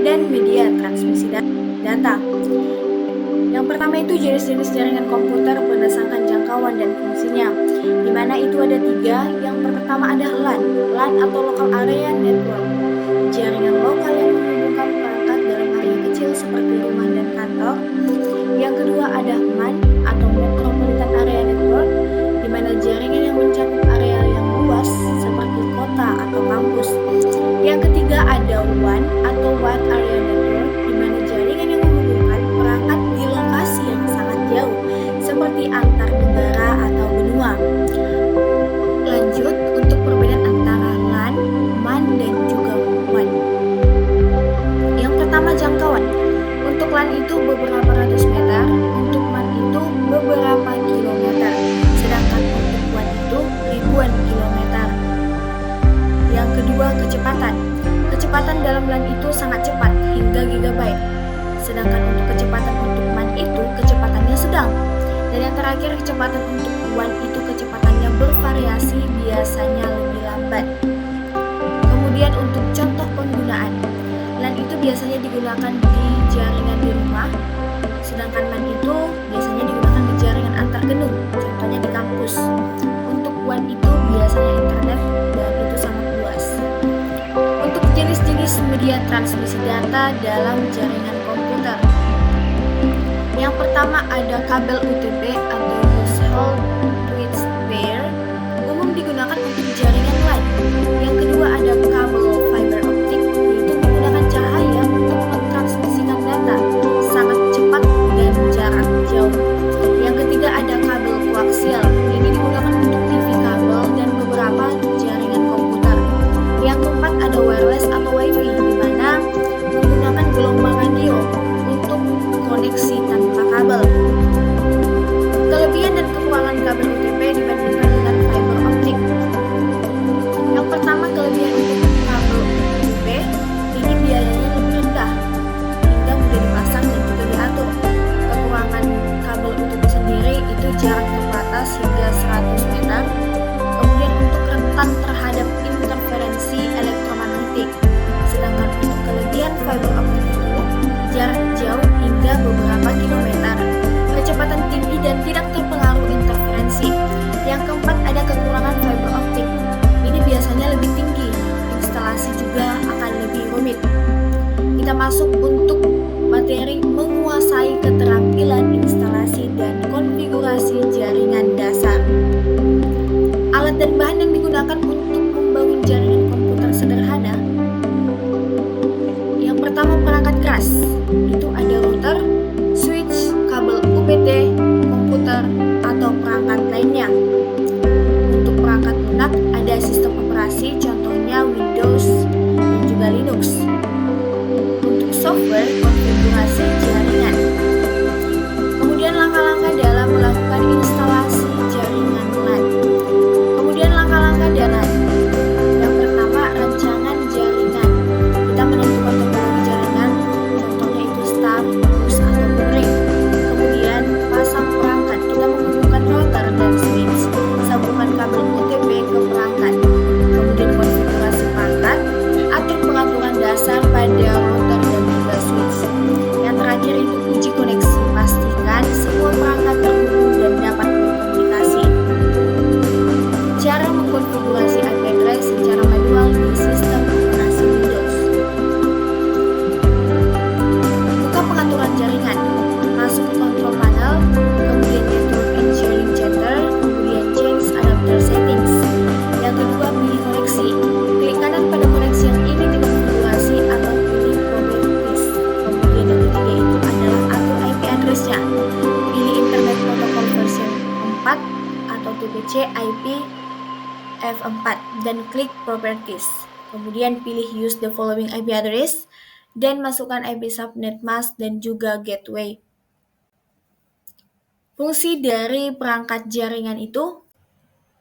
dan media transmisi data. Yang pertama itu jenis-jenis jaringan komputer berdasarkan jangkauan dan fungsinya, di mana itu ada 3. Yang pertama ada LAN atau Local Area Network, jaringan lokal yang menghubungkan perangkat dalam area kecil seperti rumah dan kantor. Yang kedua ada MAN atau Metropolitan Area Network, di mana jaringan yang mencakup area yang luas seperti kota atau kampus. Yang ketiga ada WAN atau Wide Area Network, di mana jaringan yang menghubungkan perangkat di lokasi yang sangat jauh seperti antar negara atau benua. Lanjut untuk perbedaan antara LAN, MAN, dan juga WAN. Yang pertama jangkauan. Untuk LAN itu beberapa ratus meter, untuk MAN itu beberapa kilometer, sedangkan untuk WAN itu ribuan kilometer. Yang kedua kecepatan. Kecepatan dalam LAN itu sangat cepat hingga gigabyte, sedangkan untuk kecepatan untuk MAN itu kecepatannya sedang. Dan yang terakhir kecepatan untuk WAN itu kecepatannya bervariasi, biasanya lebih lambat. Kemudian untuk contoh penggunaan, LAN itu biasanya digunakan di jaringan di rumah, sedangkan MAN itu biasanya digunakan di jaringan antar gedung, contohnya di kampus. Untuk WAN itu biasanya internet dan itu sangat luas. Untuk jenis-jenis media transmisi data dalam jaringan komputer, yang pertama ada kabel UTP atau Household Twist Pair, umum digunakan untuk jaringan LAN. Yang kedua ada kabel fiber optik, yaitu menggunakan cahaya untuk mentransmisikan data sangat cepat dan jarak jauh. Yang ketiga ada kabel koaksial, ini digunakan untuk TV kabel dan beberapa jaringan komputer. Yang keempat ada wireless atau WiFi, di mana menggunakan gelombang radio untuk koneksi tanpa kabel. Kelebihan dan kekurangan kabel UTP dibandingkan dengan fiber optik. Yang pertama kelebihan untuk kabel UTP, ini biayanya lebih rendah hingga mudah dipasang dan juga diatur. Kekurangan kabel UTP sendiri itu jarak terbatas hingga 100 meter. Kemudian untuk rentan terhadap interferensi elektromagnetik. Sedangkan untuk kelebihan fiber optik itu jarak jauh hingga beberapa kilometer, kecepatan tinggi dan tidak terpengaruh interferensi. Yang keempat ada kekurangan fiber optik. Ini biasanya lebih tinggi, instalasi juga akan lebih rumit. Kita masuk untuk materi menguasai keterampilan instalasi dan konfigurasi jaringan dasar. Alat dan bahan yang digunakan untuk membangun jaringan komputer sederhana. Yang pertama perangkat keras, itu ada router, switch, kabel UPT, komputer, atau perangkat lainnya. Untuk perangkat lunak ada sistem operasi, contohnya Windows dan juga Linux. Untuk software, konfigurasi jaringan. Kemudian langkah-langkah dalam melakukan instalasi jaringan LAN. Kemudian langkah-langkah dalam yang pertama rancangan jaringan. Kita menentukan topologi jaringan, contohnya itu start, push, atau ring. Kemudian pasang perangkat, kita menghubungkan router dan switch, sambungan kabel UTP ke perangkat. Kemudian konfigurasi perangkat, atur pengaturan dasar pada router dan juga switch. Yang terakhir itu uji koneksi, pastikan semua perangkat terhubung dan dapat berkomunikasi. Cara mengkonfigurasi IP address secara manual di sistem operasi Windows. Buka pengaturan jaringan, masuk ke control panel, kemudian network and sharing center, kemudian change adapter settings. Yang kedua pilih koneksi, klik kanan pada koneksi yang ingin dikonfigurasi atau pilih properties. Kemudian yang ketiga itu adalah atur IP address-nya, pilih internet protocol version 4 atau TPC IP F4 dan klik properties. Kemudian pilih use the following IP address dan masukkan IP subnet mask dan juga gateway. Fungsi dari perangkat jaringan itu,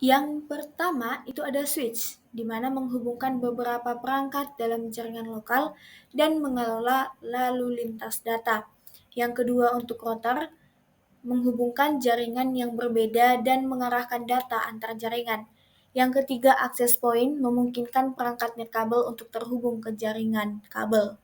yang pertama itu ada switch, di mana menghubungkan beberapa perangkat dalam jaringan lokal dan mengelola lalu lintas data. Yang kedua untuk router, menghubungkan jaringan yang berbeda dan mengarahkan data antar jaringan. Yang ketiga access point, memungkinkan perangkat netkabel untuk terhubung ke jaringan kabel.